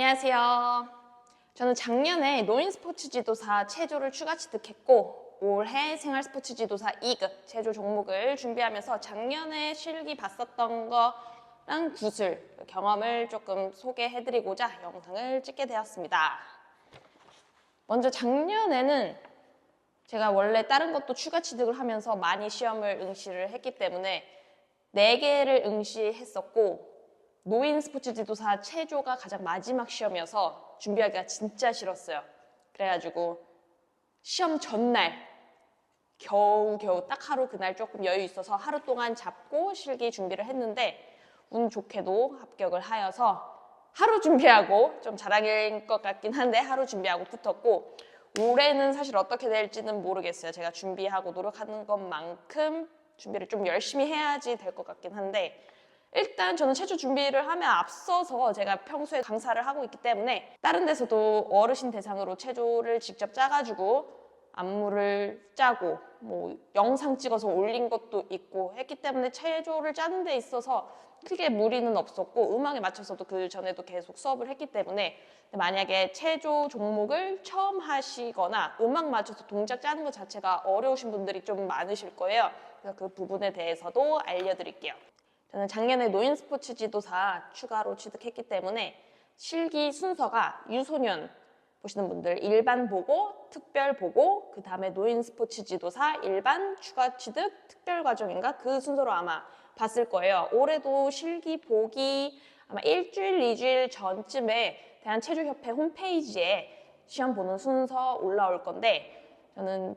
안녕하세요. 저는 작년에 노인스포츠 지도사 체조를 추가 취득했고 올해 생활스포츠 지도사 2급 체조 종목을 준비하면서 작년에 실기 봤었던 거랑 구술 경험을 조금 소개해드리고자 영상을 찍게 되었습니다. 먼저 작년에는 제가 원래 다른 것도 추가 취득을 하면서 많이 시험을 응시를 했기 때문에 4개를 응시했었고 노인 스포츠 지도사 체조가 가장 마지막 시험이어서 준비하기가 진짜 싫었어요. 그래가지고 시험 전날 겨우겨우 딱 하루 그날 조금 여유 있어서 하루 동안 잡고 실기 준비를 했는데 운 좋게도 합격을 하여서 하루 준비하고 좀 자랑일 것 같긴 한데 하루 준비하고 붙었고 올해는 사실 어떻게 될지는 모르겠어요. 제가 준비하고 노력하는 것만큼 준비를 좀 열심히 해야지 될 것 같긴 한데 일단 저는 체조 준비를 하면 앞서서 제가 평소에 강사를 하고 있기 때문에 다른 데서도 어르신 대상으로 체조를 직접 짜가지고 안무를 짜고 뭐 영상 찍어서 올린 것도 있고 했기 때문에 체조를 짜는 데 있어서 크게 무리는 없었고 음악에 맞춰서도 그 전에도 계속 수업을 했기 때문에 만약에 체조 종목을 처음 하시거나 음악 맞춰서 동작 짜는 것 자체가 어려우신 분들이 좀 많으실 거예요. 그래서 그 부분에 대해서도 알려드릴게요. 저는 작년에 노인 스포츠 지도사 추가로 취득했기 때문에 실기 순서가 유소년 보시는 분들 일반 보고, 특별 보고, 그 다음에 노인 스포츠 지도사 일반 추가 취득 특별 과정인가 그 순서로 아마 봤을 거예요. 올해도 실기 보기 아마 일주일, 2주일 전쯤에 대한체조협회 홈페이지에 시험 보는 순서 올라올 건데 저는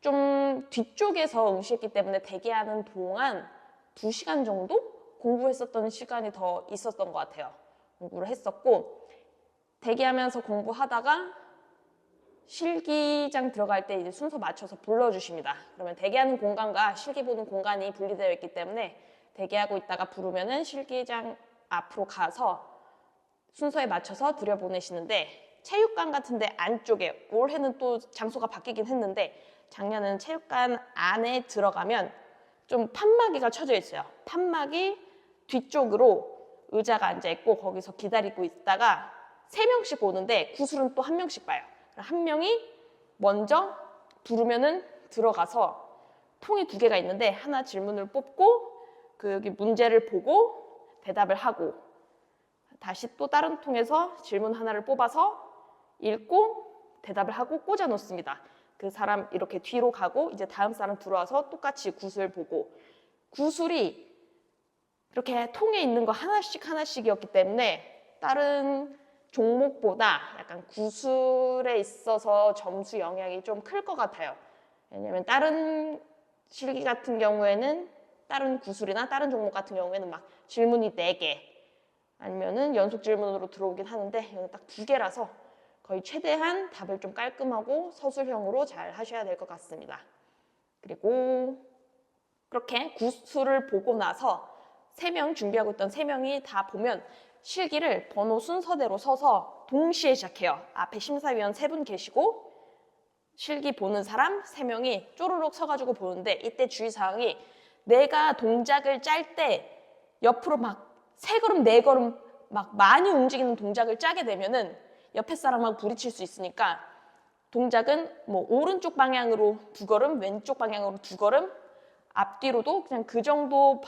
좀 뒤쪽에서 응시했기 때문에 대기하는 동안 2시간 정도 공부했었던 시간이 더 있었던 것 같아요. 공부를 했었고 대기하면서 공부하다가 실기장 들어갈 때 이제 순서 맞춰서 불러주십니다. 그러면 대기하는 공간과 실기 보는 공간이 분리되어 있기 때문에 대기하고 있다가 부르면은 실기장 앞으로 가서 순서에 맞춰서 들여보내시는데 체육관 같은데 안쪽에 올해는 또 장소가 바뀌긴 했는데 작년에는 체육관 안에 들어가면 좀 판막이가 쳐져 있어요. 판막이 뒤쪽으로 의자가 앉아있고 거기서 기다리고 있다가 3명씩 오는데 구슬은 또 1명씩 봐요. 한 명이 먼저 부르면은 들어가서 통이 2개가 있는데 하나 질문을 뽑고 그 여기 문제를 보고 대답을 하고 다시 또 다른 통에서 질문 하나를 뽑아서 읽고 대답을 하고 꽂아 놓습니다. 그 사람 이렇게 뒤로 가고 이제 다음 사람 들어와서 똑같이 구슬 보고 구슬이 이렇게 통에 있는 거 하나씩이었기 때문에 다른 종목보다 약간 구슬에 있어서 점수 영향이 좀 클 것 같아요. 왜냐면 다른 실기 같은 경우에는 다른 구슬이나 다른 종목 같은 경우에는 막 질문이 4개 아니면은 연속 질문으로 들어오긴 하는데 여기는 딱 2개라서 거의 최대한 답을 좀 깔끔하고 서술형으로 잘 하셔야 될 것 같습니다. 그리고 그렇게 구술을 보고 나서 3명 준비하고 있던 3명이 다 보면 실기를 번호 순서대로 서서 동시에 시작해요. 앞에 심사위원 3분 계시고 실기 보는 사람 3명이 쪼르륵 서가지고 보는데 이때 주의사항이 내가 동작을 짤 때 옆으로 막 3걸음, 4걸음 막 많이 움직이는 동작을 짜게 되면은 옆에 사람하고 부딪힐 수 있으니까 동작은 뭐 오른쪽 방향으로 2걸음, 왼쪽 방향으로 2걸음, 앞뒤로도 그냥 그 정도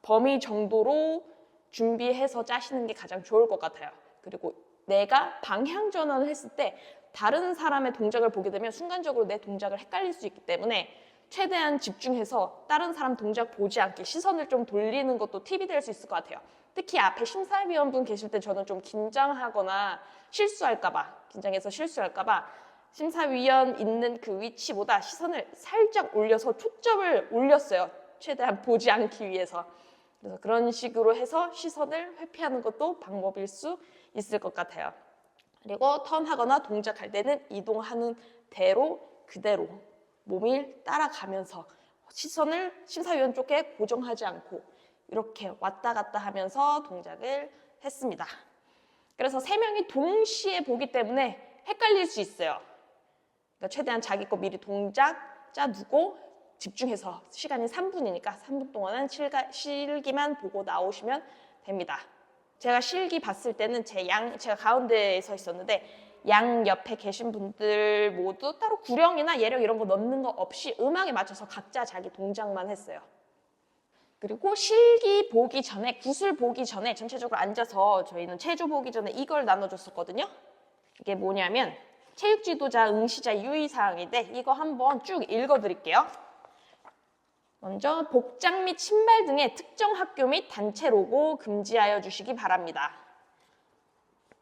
범위 정도로 준비해서 짜시는 게 가장 좋을 것 같아요. 그리고 내가 방향 전환을 했을 때 다른 사람의 동작을 보게 되면 순간적으로 내 동작을 헷갈릴 수 있기 때문에 최대한 집중해서 다른 사람 동작 보지 않게 시선을 좀 돌리는 것도 팁이 될 수 있을 것 같아요. 특히 앞에 심사위원분 계실 때 저는 좀 긴장하거나 긴장해서 실수할까봐 심사위원 있는 그 위치보다 시선을 살짝 올려서 초점을 올렸어요. 최대한 보지 않기 위해서. 그래서 그런 식으로 해서 시선을 회피하는 것도 방법일 수 있을 것 같아요. 그리고 턴하거나 동작할 때는 이동하는 대로 그대로 몸을 따라가면서 시선을 심사위원 쪽에 고정하지 않고 이렇게 왔다 갔다 하면서 동작을 했습니다. 그래서 3명이 동시에 보기 때문에 헷갈릴 수 있어요. 그러니까 최대한 자기 거 미리 동작 짜두고 집중해서 시간이 3분이니까 3분 동안은 실기만 보고 나오시면 됩니다. 제가 실기 봤을 때는 제가 가운데에 서 있었는데 양 옆에 계신 분들 모두 따로 구령이나 예령 이런 거 넣는 거 없이 음악에 맞춰서 각자 자기 동작만 했어요. 그리고 실기 보기 전에, 구술 보기 전에 전체적으로 앉아서 저희는 체조 보기 전에 이걸 나눠줬었거든요. 이게 뭐냐면 체육 지도자 응시자 유의사항인데 이거 한번 쭉 읽어드릴게요. 먼저 복장 및 신발 등의 특정 학교 및 단체 로고 금지하여 주시기 바랍니다.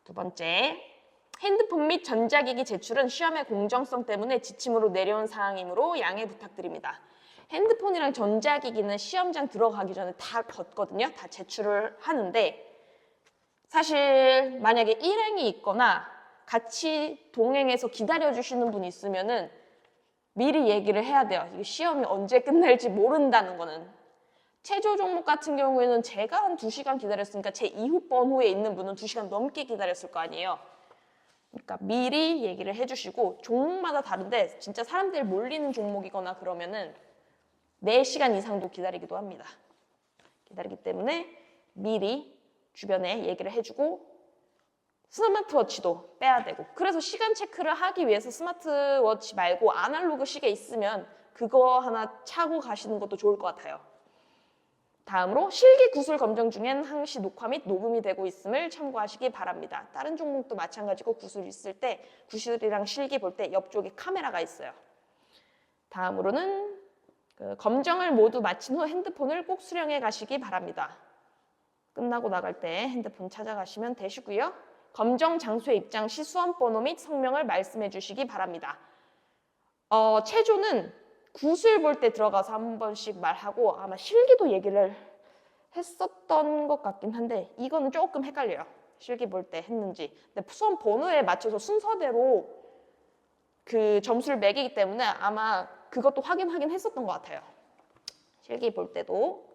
두 번째, 핸드폰 및 전자기기 제출은 시험의 공정성 때문에 지침으로 내려온 사항이므로 양해 부탁드립니다. 핸드폰이랑 전자기기는 시험장 들어가기 전에 다 걷거든요. 다 제출을 하는데 사실 만약에 일행이 있거나 같이 동행해서 기다려주시는 분이 있으면은 미리 얘기를 해야 돼요. 이게 시험이 언제 끝날지 모른다는 거는. 체조 종목 같은 경우에는 제가 한 2시간 기다렸으니까 제 이후 번호에 있는 분은 2시간 넘게 기다렸을 거 아니에요. 그러니까 미리 얘기를 해주시고 종목마다 다른데 진짜 사람들 몰리는 종목이거나 그러면은 4시간 이상도 기다리기도 합니다. 기다리기 때문에 미리 주변에 얘기를 해주고 스마트워치도 빼야 되고 그래서 시간 체크를 하기 위해서 스마트워치 말고 아날로그 시계 있으면 그거 하나 차고 가시는 것도 좋을 것 같아요. 다음으로 실기 구술 검정 중엔 항시 녹화 및 녹음이 되고 있음을 참고하시기 바랍니다. 다른 종목도 마찬가지고 구술 있을 때 구술이랑 실기 볼 때 옆쪽에 카메라가 있어요. 다음으로는 검정을 모두 마친 후 핸드폰을 꼭 수령해 가시기 바랍니다. 끝나고 나갈 때 핸드폰 찾아가시면 되시고요. 검정 장소에 입장 시 수험번호 및 성명을 말씀해 주시기 바랍니다. 체조는 구술 볼 때 들어가서 한 번씩 말하고 아마 실기도 얘기를 했었던 것 같긴 한데 이거는 조금 헷갈려요. 실기 볼 때 했는지. 근데 수험 번호에 맞춰서 순서대로 그 점수를 매기기 때문에 아마 그것도 확인하긴 했었던 것 같아요. 실기 볼 때도.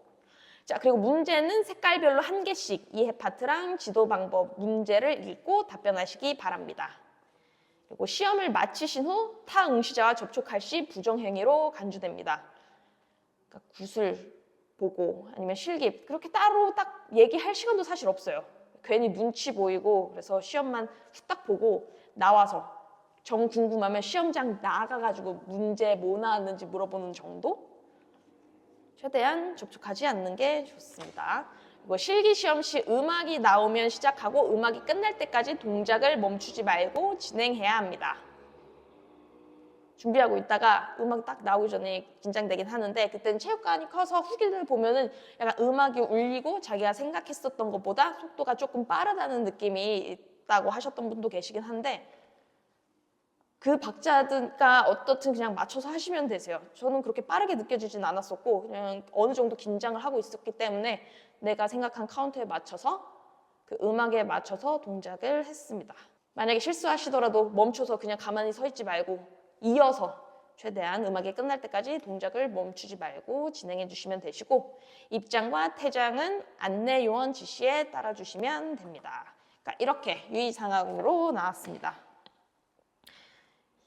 자, 그리고 문제는 색깔별로 1개씩 이해 파트랑 지도 방법 문제를 읽고 답변하시기 바랍니다. 그리고 시험을 마치신 후 타 응시자와 접촉할 시 부정행위로 간주됩니다. 그러니까 구술 보고 아니면 실기 그렇게 따로 딱 얘기할 시간도 사실 없어요. 괜히 눈치 보이고 그래서 시험만 후딱 보고 나와서 정 궁금하면 시험장 나가가지고 문제 뭐 나왔는지 물어보는 정도? 최대한 접촉하지 않는 게 좋습니다. 그리고 실기시험 시 음악이 나오면 시작하고 음악이 끝날 때까지 동작을 멈추지 말고 진행해야 합니다. 준비하고 있다가 음악 딱 나오기 전에 긴장되긴 하는데 그때는 체육관이 커서 후기를 보면은 약간 음악이 울리고 자기가 생각했었던 것보다 속도가 조금 빠르다는 느낌이 있다고 하셨던 분도 계시긴 한데 그 박자가 어떻든 그냥 맞춰서 하시면 되세요. 저는 그렇게 빠르게 느껴지진 않았었고 그냥 어느 정도 긴장을 하고 있었기 때문에 내가 생각한 카운트에 맞춰서 그 음악에 맞춰서 동작을 했습니다. 만약에 실수하시더라도 멈춰서 그냥 가만히 서 있지 말고 이어서 최대한 음악이 끝날 때까지 동작을 멈추지 말고 진행해 주시면 되시고 입장과 퇴장은 안내 요원 지시에 따라 주시면 됩니다. 그러니까 이렇게 유의사항으로 나왔습니다.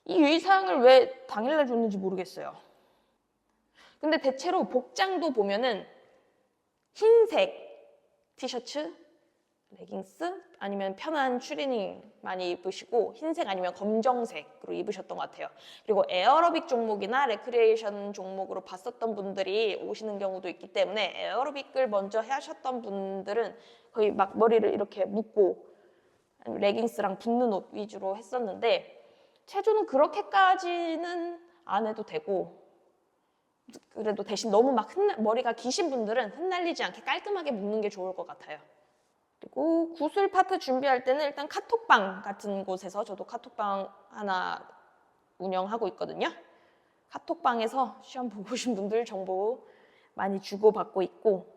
이 유의사항을 왜 당일날 줬는지 모르겠어요. 근데 대체로 복장도 보면은 흰색 티셔츠, 레깅스 아니면 편한 추리닝 많이 입으시고 흰색 아니면 검정색으로 입으셨던 것 같아요. 그리고 에어로빅 종목이나 레크리에이션 종목으로 봤었던 분들이 오시는 경우도 있기 때문에 에어로빅을 먼저 하셨던 분들은 거의 막 머리를 이렇게 묶고 레깅스랑 붙는 옷 위주로 했었는데 체조는 그렇게까지는 안 해도 되고 그래도 대신 너무 막 머리가 기신 분들은 흩날리지 않게 깔끔하게 묶는 게 좋을 것 같아요. 그리고 구술 파트 준비할 때는 일단 카톡방 같은 곳에서 저도 카톡방 하나 운영하고 있거든요. 카톡방에서 시험 보고 오신 분들 정보 많이 주고받고 있고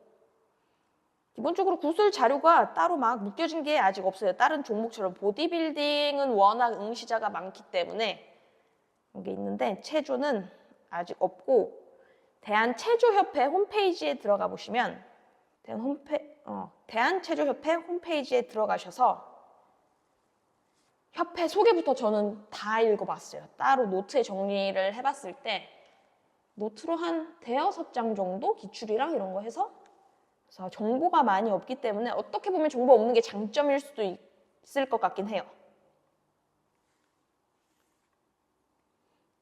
기본적으로 구술 자료가 따로 막 묶여진 게 아직 없어요. 다른 종목처럼 보디빌딩은 워낙 응시자가 많기 때문에 여기 있는데 체조는 아직 없고 대한체조협회 홈페이지에 들어가 보시면 대한체조협회 홈페이지에 들어가셔서 협회 소개부터 저는 다 읽어봤어요. 따로 노트에 정리를 해봤을 때 노트로 한 5-6장 정도 기출이랑 이런 거 해서 그래서 정보가 많이 없기 때문에 어떻게 보면 정보 없는 게 장점일 수도 있을 것 같긴 해요.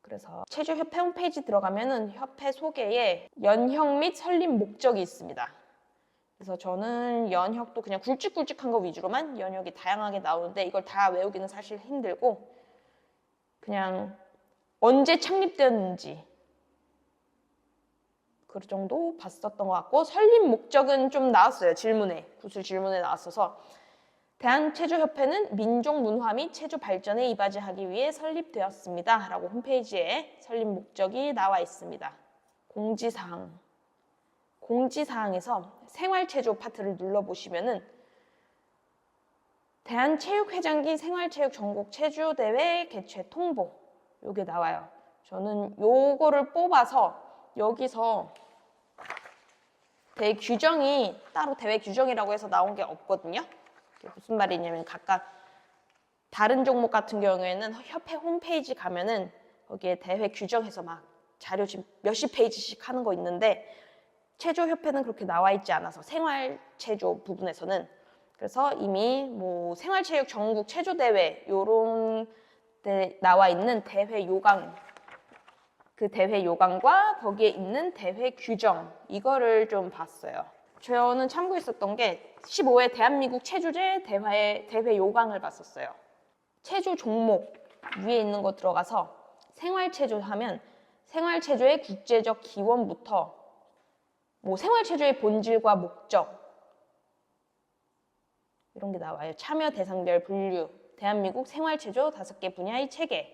그래서 체조협회 홈페이지 들어가면은 협회 소개에 연혁 및 설립 목적이 있습니다. 그래서 저는 연혁도 그냥 굵직굵직한 거 위주로만 연혁이 다양하게 나오는데 이걸 다 외우기는 사실 힘들고 그냥 언제 창립되었는지 그 정도 봤었던 것 같고 설립 목적은 좀 나왔어요. 구술 질문에 나왔어서 대한체조협회는 민족 문화 및 체조 발전에 이바지하기 위해 설립되었습니다. 라고 홈페이지에 설립 목적이 나와 있습니다. 공지사항. 공지사항에서 생활체조 파트를 눌러보시면은 대한체육회장기 생활체육 전국 체조대회 개최 통보 요게 나와요. 저는 요거를 뽑아서 여기서 대회 규정이 따로 대회 규정이라고 해서 나온 게 없거든요. 무슨 말이냐면 각각 다른 종목 같은 경우에는 협회 홈페이지 가면은 거기에 대회 규정해서 막 자료 지금 몇십 페이지씩 하는 거 있는데 체조협회는 그렇게 나와 있지 않아서 생활체조 부분에서는 그래서 이미 뭐 생활체육 전국 체조대회 요런 데 나와 있는 대회 요강 그 대회 요강과 거기에 있는 대회 규정 이거를 좀 봤어요. 저는 참고했었던 게 15회 대한민국 체조제 대회 요강을 봤었어요. 체조 종목 위에 있는 거 들어가서 생활체조 하면 생활체조의 국제적 기원부터 뭐 생활체조의 본질과 목적 이런 게 나와요. 참여 대상별 분류, 대한민국 생활체조 5개 분야의 체계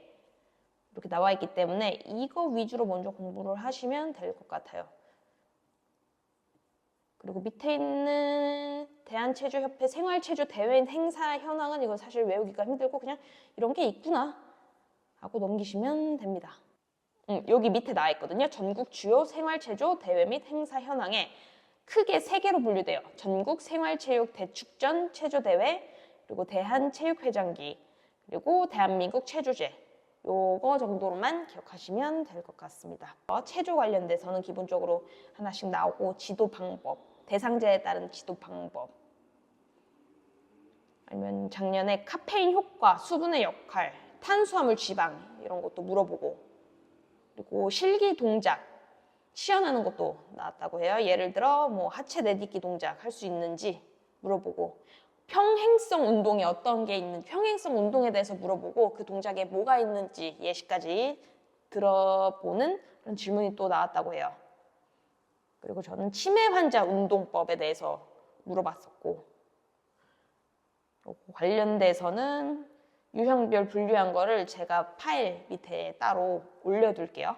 이렇게 나와 있기 때문에 이거 위주로 먼저 공부를 하시면 될 것 같아요. 그리고 밑에 있는 대한체조협회 생활체조 대회 행사 현황은 이거 사실 외우기가 힘들고 그냥 이런 게 있구나 하고 넘기시면 됩니다. 여기 밑에 나와 있거든요. 전국 주요 생활체조 대회 및 행사 현황에 크게 3개로 분류돼요. 전국 생활체육 대축전 체조대회, 그리고 대한체육회장기, 그리고 대한민국 체조제. 요거 정도로만 기억하시면 될 것 같습니다. 체조 관련돼서는 기본적으로 하나씩 나오고 지도 방법, 대상자에 따른 지도 방법, 아니면 작년에 카페인 효과, 수분의 역할, 탄수화물 지방 이런 것도 물어보고 그리고 실기 동작 시연하는 것도 나왔다고 해요. 예를 들어 뭐 하체 내딛기 동작 할 수 있는지 물어보고 평행성 운동에 어떤 게 있는지 평행성 운동에 대해서 물어보고 그 동작에 뭐가 있는지 예시까지 들어보는 그런 질문이 또 나왔다고 해요. 그리고 저는 치매 환자 운동법에 대해서 물어봤었고 관련돼서는 유형별 분류한 거를 제가 파일 밑에 따로 올려둘게요.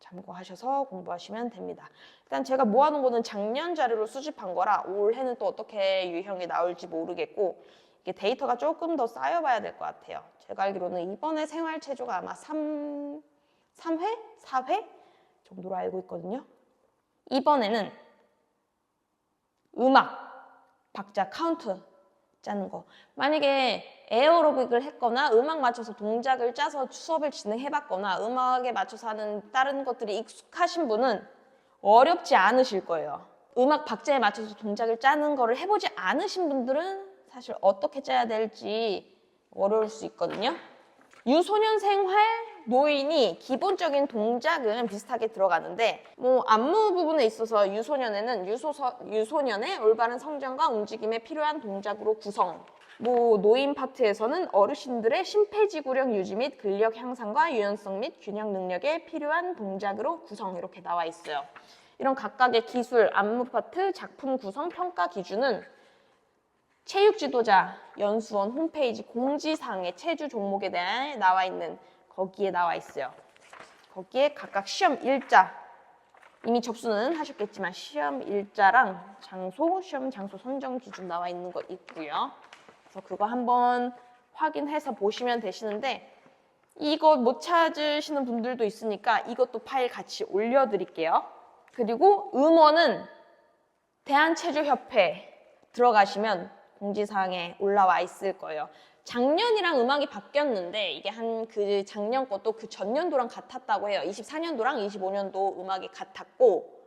참고하셔서 공부하시면 됩니다. 일단 제가 모아놓은 거는 작년 자료로 수집한 거라 올해는 또 어떻게 유형이 나올지 모르겠고 이게 데이터가 조금 더 쌓여봐야 될 것 같아요. 제가 알기로는 이번에 생활체조가 아마 3회? 4회 정도로 알고 있거든요. 이번에는 음악, 박자, 카운트 짜는 거. 만약에 에어로빅을 했거나 음악 맞춰서 동작을 짜서 수업을 진행해봤거나 음악에 맞춰서 하는 다른 것들이 익숙하신 분은 어렵지 않으실 거예요. 음악 박자에 맞춰서 동작을 짜는 거를 해보지 않으신 분들은 사실 어떻게 짜야 될지 어려울 수 있거든요. 유소년 생활 노인이 기본적인 동작은 비슷하게 들어가는데 뭐 안무 부분에 있어서 유소년에는 유소년의 올바른 성장과 움직임에 필요한 동작으로 구성 뭐 노인 파트에서는 어르신들의 심폐지구력 유지 및 근력 향상과 유연성 및 균형 능력에 필요한 동작으로 구성 이렇게 나와 있어요. 이런 각각의 기술, 안무 파트, 작품 구성, 평가 기준은 체육 지도자 연수원 홈페이지 공지사항에 체주 종목에 대해 나와 있는 거기에 나와 있어요. 거기에 각각 시험 일자 이미 접수는 하셨겠지만 시험 일자랑 장소, 시험 장소 선정 기준 나와 있는 거 있고요. 그래서 그거 한번 확인해서 보시면 되시는데 이거 못 찾으시는 분들도 있으니까 이것도 파일 같이 올려드릴게요. 그리고 음원은 대한체조협회 들어가시면 공지사항에 올라와 있을 거예요. 작년이랑 음악이 바뀌었는데 이게 한 그 작년 것도 그 전년도랑 같았다고 해요. 24년도랑 25년도 음악이 같았고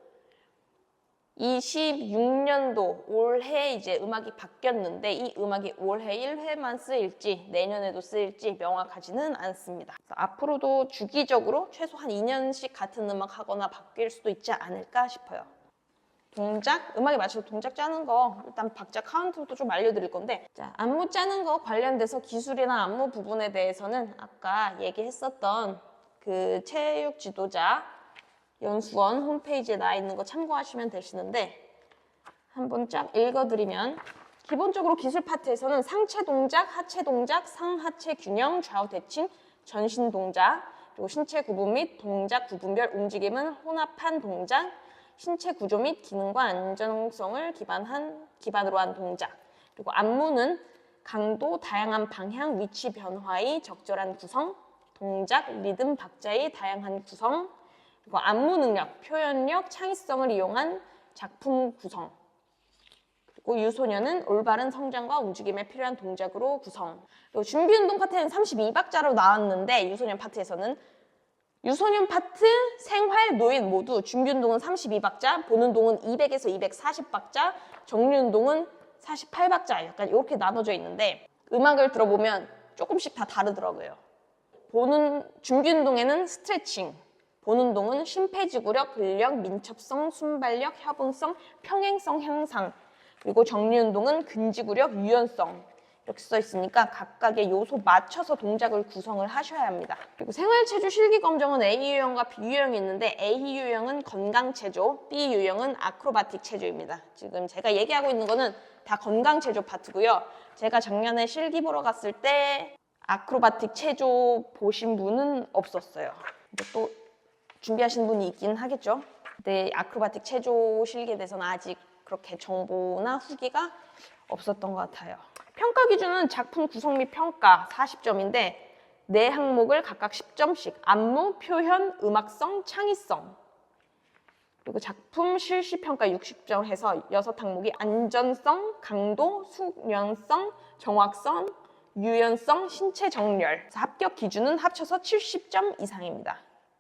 26년도 올해 이제 음악이 바뀌었는데 이 음악이 올해 1회만 쓰일지 내년에도 쓰일지 명확하지는 않습니다. 앞으로도 주기적으로 최소 한 2년씩 같은 음악 하거나 바뀔 수도 있지 않을까 싶어요. 동작, 음악에 맞춰서 동작 짜는 거 일단 박자 카운트도 좀 알려드릴 건데, 자, 안무 짜는 거 관련돼서 기술이나 안무 부분에 대해서는 아까 얘기했었던 그 체육 지도자 연수원 홈페이지에 나와 있는 거 참고하시면 되시는데, 한번 쫙 읽어드리면, 기본적으로 기술 파트에서는 상체 동작, 하체 동작, 상하체 균형, 좌우 대칭, 전신 동작, 그리고 신체 구분 및 동작 구분별 움직임은 혼합한 동작, 신체 구조 및 기능과 안정성을 기반으로 한 동작, 그리고 안무는 강도, 다양한 방향, 위치 변화의 적절한 구성, 동작, 리듬, 박자의 다양한 구성, 그리고 안무 능력, 표현력, 창의성을 이용한 작품 구성, 그리고 유소년은 올바른 성장과 움직임에 필요한 동작으로 구성. 그리고 준비운동 파트는 32박자로 나왔는데 유소년 파트에서는 유소년 파트, 생활, 노인 모두 준비운동은 32박자, 본운동은 200에서 240박자, 정리운동은 48박자 약간 이렇게 나눠져 있는데 음악을 들어보면 조금씩 다 다르더라고요. 준비운동에는 스트레칭, 본운동은 심폐지구력, 근력, 민첩성, 순발력, 협응성, 평행성 향상, 그리고 정리운동은 근지구력, 유연성 이렇게 써 있으니까 각각의 요소 맞춰서 동작을 구성을 하셔야 합니다. 그리고 생활체조 실기검정은 A 유형과 B 유형이 있는데 A 유형은 건강체조, B 유형은 아크로바틱 체조입니다. 지금 제가 얘기하고 있는 거는 다 건강체조 파트고요. 제가 작년에 실기 보러 갔을 때 아크로바틱 체조 보신 분은 없었어요. 근데 또 준비하시는 분이 있긴 하겠죠. 근데 아크로바틱 체조 실기에 대해서는 아직 그렇게 정보나 후기가 없었던 것 같아요. 평가 기준은 작품 구성 및 평가 40점인데 네 항목을 각각 10점씩, 안무, 표현, 음악성, 창의성, 그리고 작품 실시 평가 60점 해서 6항목이 안전성, 강도, 숙련성, 정확성, 유연성, 신체 정렬. 합격 기준은 합쳐서 70점 이상입니다.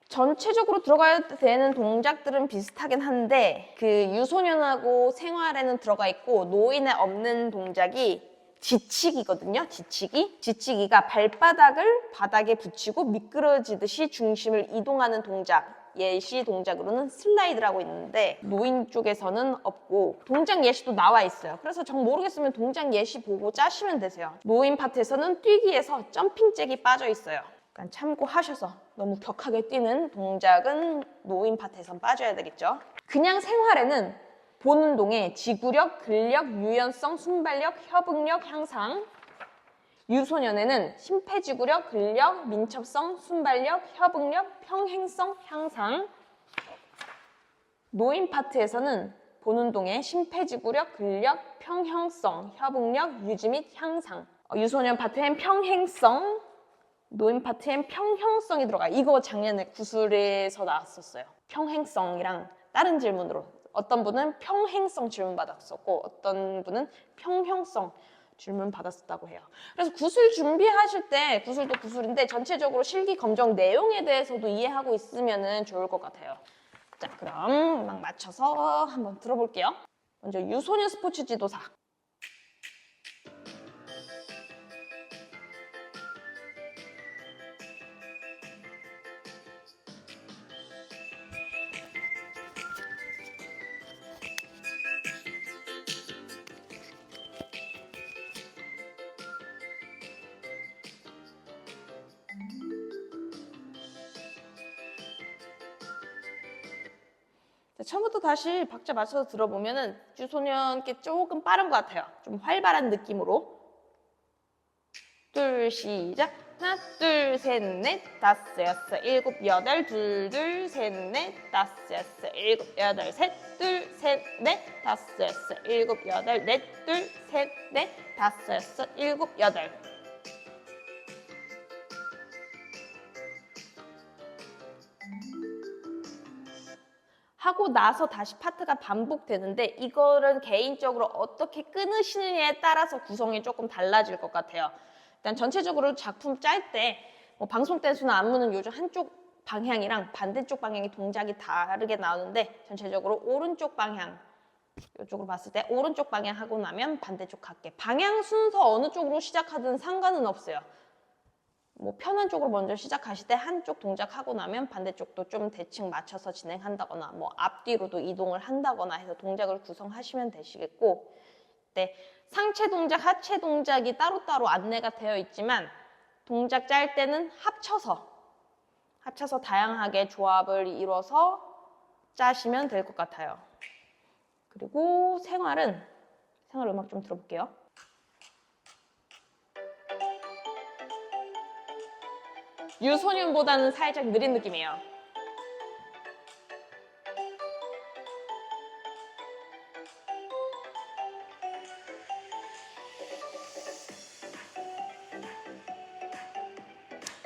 전체적으로 들어가야 되는 동작들은 비슷하긴 한데 그 유소년하고 생활에는 들어가 있고 노인에 없는 동작이 지치기거든요. 지치기가 발바닥을 바닥에 붙이고 미끄러지듯이 중심을 이동하는 동작, 예시 동작으로는 슬라이드라고 있는데 노인 쪽에서는 없고 동작 예시도 나와 있어요. 그래서 정 모르겠으면 동작 예시 보고 짜시면 되세요. 노인 파트에서는 뛰기에서 점핑 잭이 빠져 있어요. 약간 참고하셔서 너무 격하게 뛰는 동작은 노인 파트에선 빠져야 되겠죠. 그냥 생활에는 본운동에 지구력, 근력, 유연성, 순발력, 협응력 향상, 유소년에는 심폐지구력, 근력, 민첩성, 순발력, 협응력, 평행성 향상, 노인 파트에서는 본운동에 심폐지구력, 근력, 평형성, 협응력, 유지 및 향상, 유소년 파트엔 평행성, 노인 파트엔 평형성이 들어가요. 이거 작년에 구술에서 나왔었어요. 평행성이랑 다른 질문으로 어떤 분은 평행성 질문 받았었고 어떤 분은 평형성 질문 받았었다고 해요. 그래서 구술 준비하실 때 구술도 구술인데 전체적으로 실기 검정 내용에 대해서도 이해하고 있으면 좋을 것 같아요. 자, 그럼 음악 맞춰서 한번 들어볼게요. 먼저 유소년 스포츠 지도사. 처음부터 다시 박자 맞춰서 들어보면은 유소년께 조금 빠른 것 같아요. 좀 활발한 느낌으로. 둘, 시작. 하나, 둘, 셋, 넷, 다섯, 여섯, 일곱, 여덟, 둘, 둘, 셋, 넷, 다섯, 여섯, 일곱, 여덟, 셋, 둘, 셋, 넷, 다섯, 여섯, 일곱, 여덟, 넷, 둘, 셋, 넷, 다섯, 여섯, 일곱, 여덟. 하고 나서 다시 파트가 반복되는데 이거는 개인적으로 어떻게 끊으시느냐에 따라서 구성이 조금 달라질 것 같아요. 일단 전체적으로 작품 짤 때 방송 댄스나 안무는 요즘 한쪽 방향이랑 반대쪽 방향의 동작이 다르게 나오는데 전체적으로 오른쪽 방향 이쪽으로 봤을 때 오른쪽 방향 하고 나면 반대쪽 갈게. 방향 순서 어느 쪽으로 시작하든 상관은 없어요. 뭐 편한 쪽으로 먼저 시작하실 때 한쪽 동작하고 나면 반대쪽도 좀 대칭 맞춰서 진행한다거나 뭐 앞뒤로도 이동을 한다거나 해서 동작을 구성하시면 되시겠고, 네, 상체 동작, 하체 동작이 따로따로 안내가 되어 있지만 동작 짤 때는 합쳐서 다양하게 조합을 이뤄서 짜시면 될 것 같아요. 그리고 생활 음악 좀 들어볼게요. 유소년보다는 살짝 느린 느낌이에요.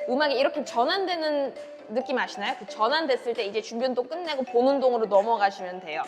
음악이 이렇게 전환되는 느낌 아시나요? 그 전환됐을 때 이제 준비 운동 끝내고 본 운동으로 넘어가시면 돼요.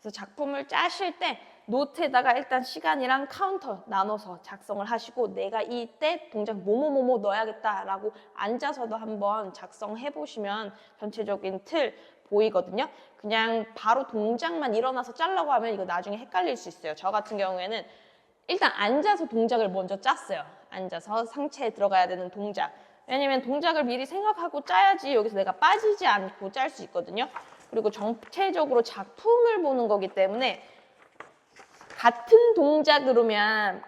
그래서 작품을 짜실 때 노트에다가 일단 시간이랑 카운터 나눠서 작성을 하시고, 내가 이때 동작 뭐뭐뭐뭐 넣어야겠다라고 앉아서도 한번 작성해 보시면 전체적인 틀 보이거든요. 그냥 바로 동작만 일어나서 짜려고 하면 이거 나중에 헷갈릴 수 있어요. 저 같은 경우에는 일단 앉아서 동작을 먼저 짰어요. 앉아서 상체에 들어가야 되는 동작. 왜냐면 동작을 미리 생각하고 짜야지 여기서 내가 빠지지 않고 짤 수 있거든요. 그리고 전체적으로 작품을 보는 거기 때문에 같은 동작으로만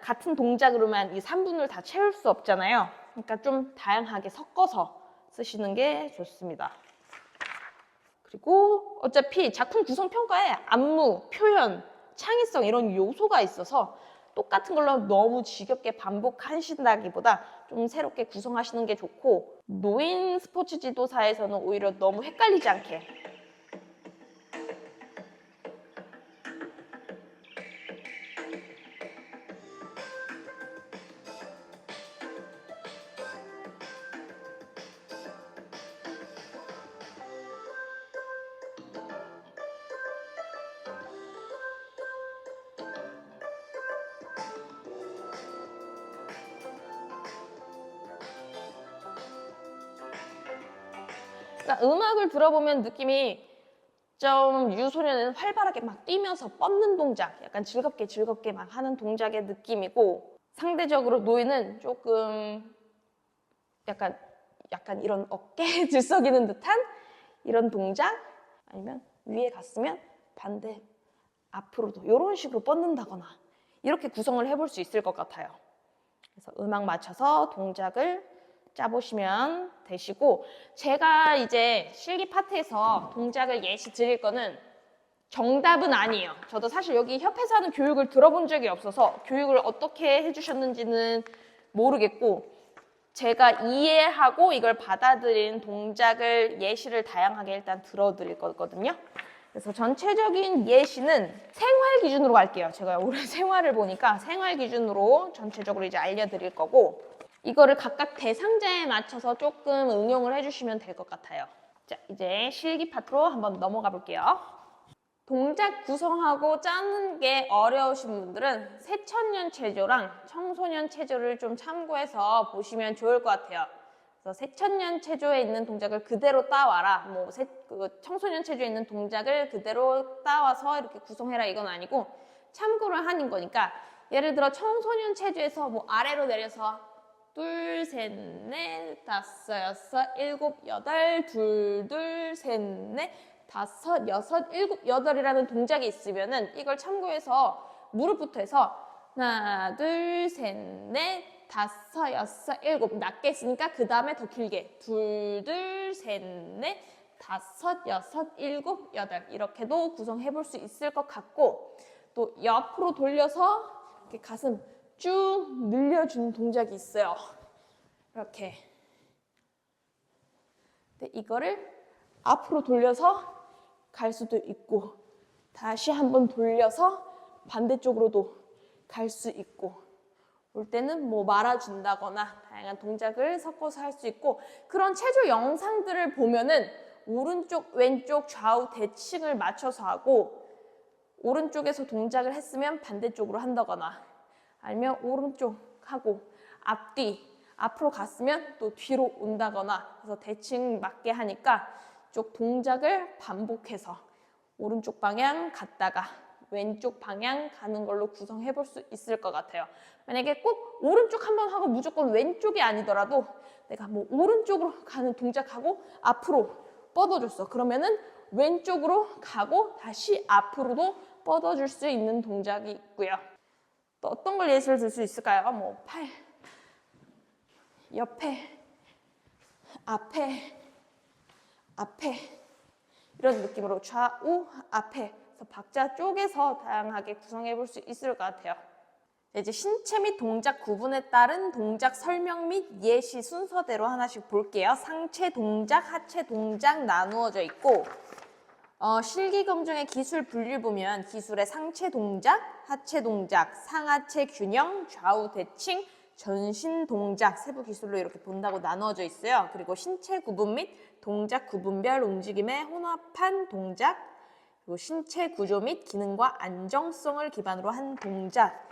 이 3분을 다 채울 수 없잖아요. 그러니까 좀 다양하게 섞어서 쓰시는 게 좋습니다. 그리고 어차피 작품 구성 평가에 안무, 표현, 창의성 이런 요소가 있어서 똑같은 걸로 너무 지겹게 반복하신다기보다 좀 새롭게 구성하시는 게 좋고, 노인 스포츠 지도사에서는 오히려 너무 헷갈리지 않게 그러니까 음악을 들어보면 느낌이 좀 유소년은 활발하게 막 뛰면서 뻗는 동작, 약간 즐겁게 막 하는 동작의 느낌이고, 상대적으로 노인은 조금 약간 이런 어깨에 들썩이는 듯한 이런 동작, 아니면 위에 갔으면 반대 앞으로도 이런 식으로 뻗는다거나 이렇게 구성을 해볼 수 있을 것 같아요. 그래서 음악 맞춰서 동작을 짜보시면 되시고, 제가 이제 실기 파트에서 동작을 예시 드릴 거는 정답은 아니에요. 저도 사실 여기 협회에서 하는 교육을 들어본 적이 없어서 교육을 어떻게 해주셨는지는 모르겠고, 제가 이해하고 이걸 받아들인 동작을 예시를 다양하게 일단 들어드릴 거거든요. 그래서 전체적인 예시는 생활 기준으로 갈게요. 제가 올해 생활을 보니까 생활 기준으로 전체적으로 이제 알려드릴 거고, 이거를 각각 대상자에 맞춰서 조금 응용을 해주시면 될 것 같아요. 자, 이제 실기 파트로 한번 넘어가 볼게요. 동작 구성하고 짜는 게 어려우신 분들은 새천년 체조랑 청소년 체조를 좀 참고해서 보시면 좋을 것 같아요. 그래서 새천년 체조에 있는 동작을 그대로 따와라, 뭐 청소년 체조에 있는 동작을 그대로 따와서 이렇게 구성해라, 이건 아니고 참고를 하는 거니까, 예를 들어 청소년 체조에서 뭐 아래로 내려서 둘, 셋, 넷, 다섯, 여섯, 일곱, 여덟, 둘, 셋, 넷, 다섯, 여섯, 일곱, 여덟이라는 동작이 있으면은 이걸 참고해서 무릎부터 해서 하나, 둘, 셋, 넷, 다섯, 여섯, 일곱 낮게 했으니까 그 다음에 더 길게 둘, 셋, 넷, 다섯, 여섯, 일곱, 여덟 이렇게도 구성해 볼 수 있을 것 같고, 또 옆으로 돌려서 이렇게 가슴 쭉 늘려주는 동작이 있어요. 이렇게. 근데 이거를 앞으로 돌려서 갈 수도 있고, 다시 한번 돌려서 반대쪽으로도 갈 수 있고, 올 때는 뭐 말아준다거나 다양한 동작을 섞어서 할 수 있고, 그런 체조 영상들을 보면은 오른쪽, 왼쪽, 좌우 대칭을 맞춰서 하고, 오른쪽에서 동작을 했으면 반대쪽으로 한다거나, 아니면 오른쪽 하고 앞뒤, 앞으로 갔으면 또 뒤로 온다거나, 그래서 대칭 맞게 하니까 쪽 동작을 반복해서 오른쪽 방향 갔다가 왼쪽 방향 가는 걸로 구성해 볼 수 있을 것 같아요. 만약에 꼭 오른쪽 한번 하고 무조건 왼쪽이 아니더라도 내가 뭐 오른쪽으로 가는 동작하고 앞으로 뻗어줬어. 그러면은 왼쪽으로 가고 다시 앞으로도 뻗어줄 수 있는 동작이 있고요. 또 어떤 걸 예시를 들 수 있을까요? 뭐 팔, 옆에, 앞에, 앞에 이런 느낌으로 좌우, 앞에 그래서 박자 쪼개서 다양하게 구성해 볼 수 있을 것 같아요. 이제 신체 및 동작 구분에 따른 동작 설명 및 예시 순서대로 하나씩 볼게요. 상체 동작, 하체 동작 나누어져 있고 실기검 중에 기술 분류 보면 기술의 상체 동작, 하체 동작, 상하체 균형, 좌우 대칭, 전신 동작 세부 기술로 이렇게 본다고 나누어져 있어요. 그리고 신체 구분 및 동작 구분별 움직임의 혼합한 동작, 그리고 신체 구조 및 기능과 안정성을 기반으로 한 동작.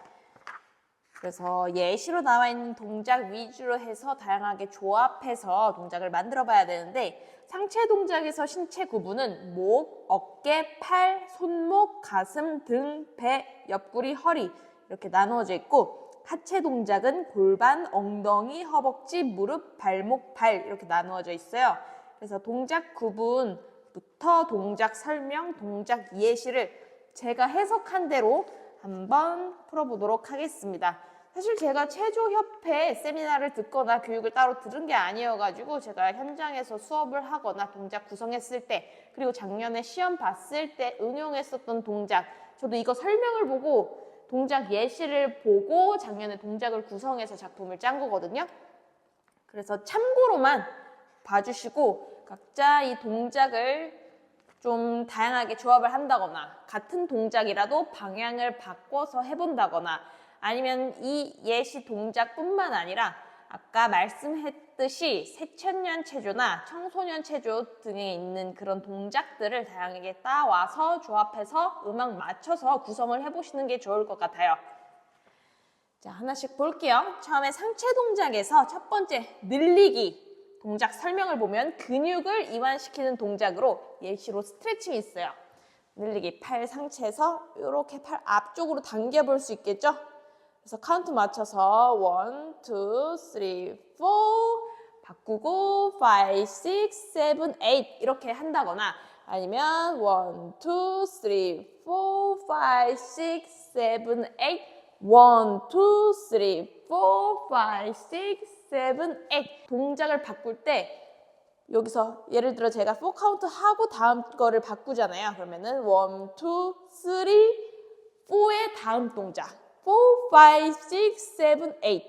그래서 예시로 나와 있는 동작 위주로 해서 다양하게 조합해서 동작을 만들어 봐야 되는데, 상체 동작에서 신체 구분은 목, 어깨, 팔, 손목, 가슴, 등, 배, 옆구리, 허리 이렇게 나누어져 있고, 하체 동작은 골반, 엉덩이, 허벅지, 무릎, 발목, 발 이렇게 나누어져 있어요. 그래서 동작 구분부터 동작 설명, 동작 예시를 제가 해석한 대로 한번 풀어보도록 하겠습니다. 사실 제가 체조협회 세미나를 듣거나 교육을 따로 들은 게 아니어가지고 제가 현장에서 수업을 하거나 동작 구성했을 때, 그리고 작년에 시험 봤을 때 응용했었던 동작, 저도 이거 설명을 보고 동작 예시를 보고 작년에 동작을 구성해서 작품을 짠 거거든요. 그래서 참고로만 봐주시고 각자 이 동작을 좀 다양하게 조합을 한다거나 같은 동작이라도 방향을 바꿔서 해본다거나, 아니면 이 예시 동작뿐만 아니라 아까 말씀했듯이 새천년 체조나 청소년 체조 등에 있는 그런 동작들을 다양하게 따와서 조합해서 음악 맞춰서 구성을 해보시는 게 좋을 것 같아요. 자, 하나씩 볼게요. 처음에 상체 동작에서 첫 번째 늘리기 동작 설명을 보면 근육을 이완시키는 동작으로 예시로 스트레칭이 있어요. 늘리기, 팔 상체에서 이렇게 팔 앞쪽으로 당겨볼 수 있겠죠? 그래서 카운트 맞춰서 1, 2, 3, 4 바꾸고 5, 6, 7, 8 이렇게 한다거나, 아니면 1, 2, 3, 4, 5, 6, 7, 8 1, 2, 3, 4, 5, 6, 7, 8 동작을 바꿀 때 여기서 예를 들어 제가 4 카운트 하고 다음 거를 바꾸잖아요. 그러면은 1, 2, 3, 4의 다음 동작 4, 5, 6, 7, 8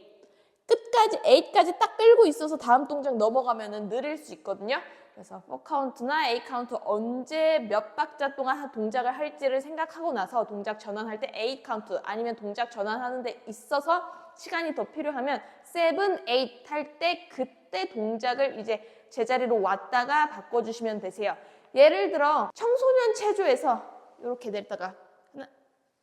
끝까지 8까지 딱 끌고 있어서 다음 동작 넘어가면은 느릴 수 있거든요. 그래서 4 카운트나 8 카운트 언제 몇 박자 동안 동작을 할지를 생각하고 나서 동작 전환할 때 8 카운트, 아니면 동작 전환하는 데 있어서 시간이 더 필요하면 7, 8 할 때 그때 동작을 이제 제자리로 왔다가 바꿔주시면 되세요. 예를 들어 청소년 체조에서 이렇게 내렸다가 하나,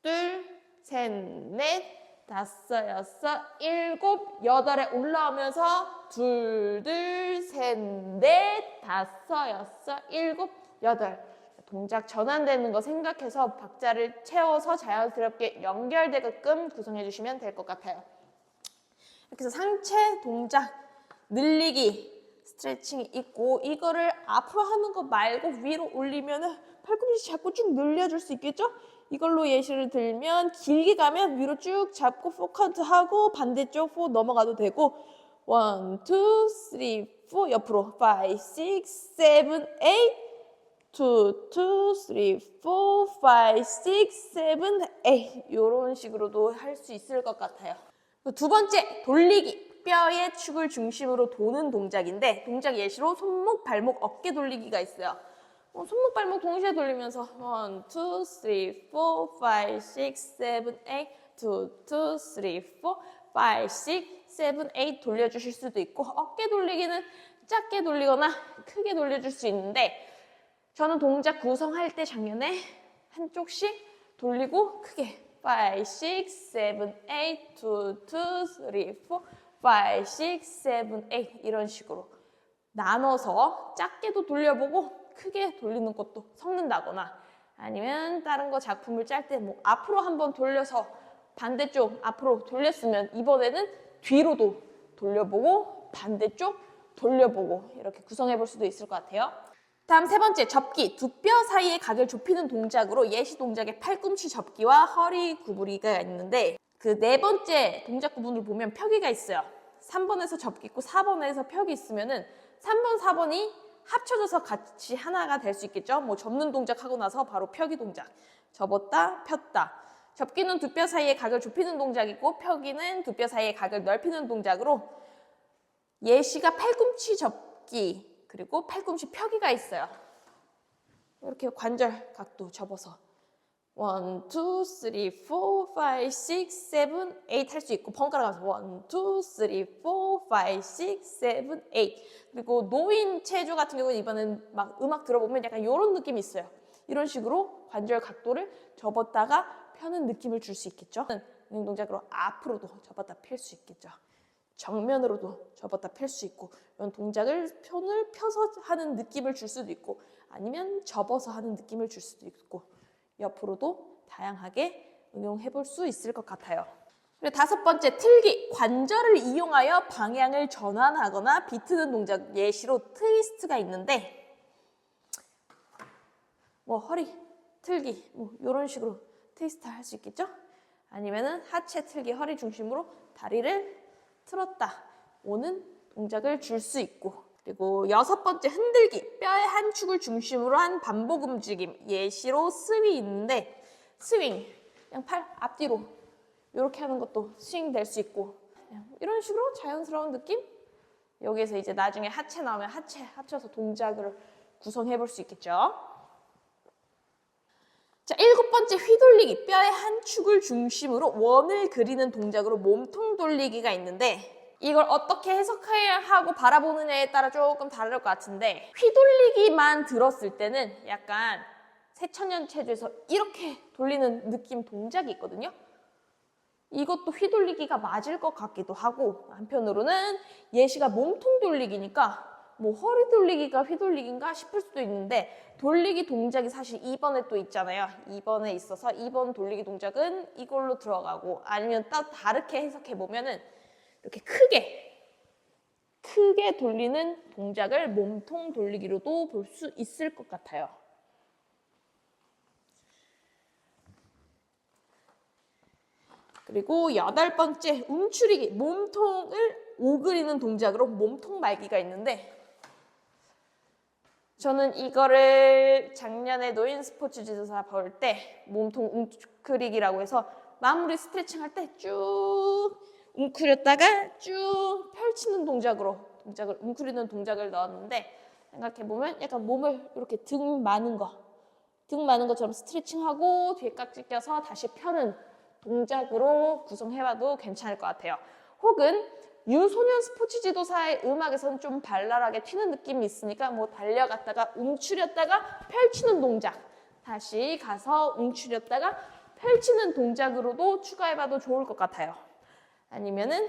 둘, 셋, 넷, 다섯, 여섯, 일곱, 여덟에 올라오면서 둘, 둘, 셋, 넷, 다섯, 여섯, 일곱, 여덟 동작 전환되는 거 생각해서 박자를 채워서 자연스럽게 연결되게끔 구성해 주시면 될 것 같아요. 이렇게 해서 상체 동작 늘리기 스트레칭이 있고, 이거를 앞으로 하는 거 말고 위로 올리면은 팔꿈치 자꾸 쭉 늘려줄 수 있겠죠? 이걸로 예시를 들면 길게 가면 위로 쭉 잡고 4 카운트 하고 반대쪽 4 넘어가도 되고 1, 2, 3, 4 옆으로 5, 6, 7, 8 2, 2, 3, 4, 5, 6, 7, 8 이런 식으로도 할 수 있을 것 같아요. 두 번째, 돌리기. 뼈의 축을 중심으로 도는 동작인데 동작 예시로 손목, 발목, 어깨 돌리기가 있어요. 손목, 발목 동시에 돌리면서 1, 2, 3, 4, 5, 6, 7, 8 2, 2, 3, 4, 5, 6, 7, 8 돌려주실 수도 있고, 어깨 돌리기는 작게 돌리거나 크게 돌려줄 수 있는데 저는 동작 구성할 때 작년에 한쪽씩 돌리고 크게 5, 6, 7, 8, 2, 2, 3, 4, 5, 6, 7, 8 이런 식으로 나눠서 작게도 돌려보고 크게 돌리는 것도 섞는다거나 아니면 다른 거 작품을 짤 때 뭐 앞으로 한번 돌려서 반대쪽 앞으로 돌렸으면 이번에는 뒤로도 돌려보고 반대쪽 돌려보고 이렇게 구성해 볼 수도 있을 것 같아요. 다음 세 번째, 접기. 두 뼈 사이의 각을 좁히는 동작으로 예시 동작의 팔꿈치 접기와 허리 구부리기가 있는데 그 네 번째 동작 구분을 보면 펴기가 있어요. 3번에서 접기 있고 4번에서 펴기 있으면은 3번, 4번이 합쳐져서 같이 하나가 될 수 있겠죠. 뭐 접는 동작 하고 나서 바로 펴기 동작. 접었다, 폈다. 접기는 두 뼈 사이의 각을 좁히는 동작이고 펴기는 두 뼈 사이의 각을 넓히는 동작으로 예시가 팔꿈치 접기 그리고 팔꿈치 펴기가 있어요. 이렇게 관절 각도 접어서 1, 2, 3, 4, 5, 6, 7, 8 할 수 있고 번갈아 가면서 1, 2, 3, 4, 5, 6, 7, 8 그리고 노인 체조 같은 경우는 이번엔 막 음악 들어보면 약간 이런 느낌이 있어요. 이런 식으로 관절 각도를 접었다가 펴는 느낌을 줄 수 있겠죠. 운동 동작으로 앞으로도 접었다 펼 수 있겠죠. 정면으로도 접었다 펼 수 있고 이런 동작을 편을 펴서 하는 느낌을 줄 수도 있고 아니면 접어서 하는 느낌을 줄 수도 있고 옆으로도 다양하게 응용해 볼 수 있을 것 같아요. 그리고 다섯 번째, 틀기. 관절을 이용하여 방향을 전환하거나 비트는 동작, 예시로 트위스트가 있는데 뭐 허리 틀기 뭐 이런 식으로 트위스트 할 수 있겠죠? 아니면은 하체 틀기, 허리 중심으로 다리를 틀었다 오는 동작을 줄 수 있고 그리고 여섯 번째, 흔들기. 뼈의 한 축을 중심으로 한 반복 움직임, 예시로 스윙이 있는데 스윙, 그냥 팔 앞뒤로 이렇게 하는 것도 스윙 될 수 있고 그냥 이런 식으로 자연스러운 느낌? 여기에서 이제 나중에 하체 나오면 하체 합쳐서 동작을 구성해 볼 수 있겠죠. 자, 일곱 번째, 휘돌리기. 뼈의 한 축을 중심으로 원을 그리는 동작으로 몸통 돌리기가 있는데 이걸 어떻게 해석하고 바라보느냐에 따라 조금 다를 것 같은데 휘돌리기만 들었을 때는 약간 새천년 체조에서 이렇게 돌리는 느낌 동작이 있거든요. 이것도 휘돌리기가 맞을 것 같기도 하고 한편으로는 예시가 몸통 돌리기니까 뭐 허리 돌리기가 휘돌리기인가 싶을 수도 있는데 돌리기 동작이 사실 2번에 또 있잖아요. 2번에 있어서 2번 돌리기 동작은 이걸로 들어가고 아니면 또 다르게 해석해 보면은 이렇게 크게 돌리는 동작을 몸통 돌리기로도 볼 수 있을 것 같아요. 그리고 여덟 번째, 움츠리기. 몸통을 오그리는 동작으로 몸통 말기가 있는데 저는 이거를 작년에 노인 스포츠 지도사 볼 때 몸통 웅크리기라고 해서 마무리 스트레칭 할 때 쭉 웅크렸다가 쭉 펼치는 동작을 웅크리는 동작을 넣었는데 생각해보면 약간 몸을 이렇게 등 많은 것처럼 스트레칭하고 뒤에 깍지 껴서 다시 펴는 동작으로 구성해봐도 괜찮을 것 같아요. 혹은 유소년 스포츠 지도사의 음악에서는 좀 발랄하게 튀는 느낌이 있으니까 뭐 달려갔다가 움츠렸다가 펼치는 동작 다시 가서 움츠렸다가 펼치는 동작으로도 추가해봐도 좋을 것 같아요. 아니면은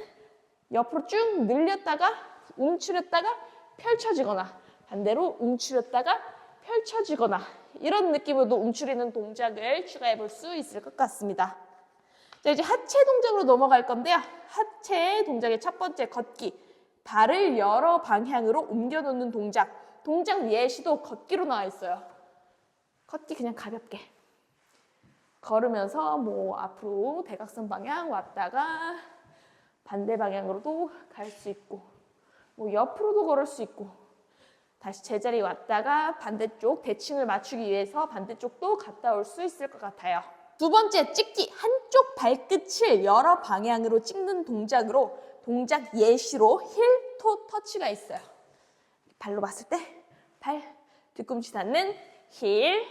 옆으로 쭉 늘렸다가 움츠렸다가 펼쳐지거나 반대로 움츠렸다가 펼쳐지거나 이런 느낌으로도 움츠리는 동작을 추가해 볼 수 있을 것 같습니다. 자, 이제 하체 동작으로 넘어갈 건데요. 하체 동작의 첫 번째, 걷기. 발을 여러 방향으로 옮겨 놓는 동작. 동작 예시도 걷기로 나와 있어요. 걷기 그냥 가볍게. 걸으면서 뭐 앞으로 대각선 방향 왔다가 반대 방향으로도 갈 수 있고 뭐 옆으로도 걸을 수 있고 다시 제자리 왔다가 반대쪽 대칭을 맞추기 위해서 반대쪽도 갔다 올 수 있을 것 같아요. 두 번째, 찍기. 한쪽 발끝을 여러 방향으로 찍는 동작으로 동작 예시로 힐, 토, 터치가 있어요. 발로 봤을 때 발, 뒤꿈치 닿는 힐,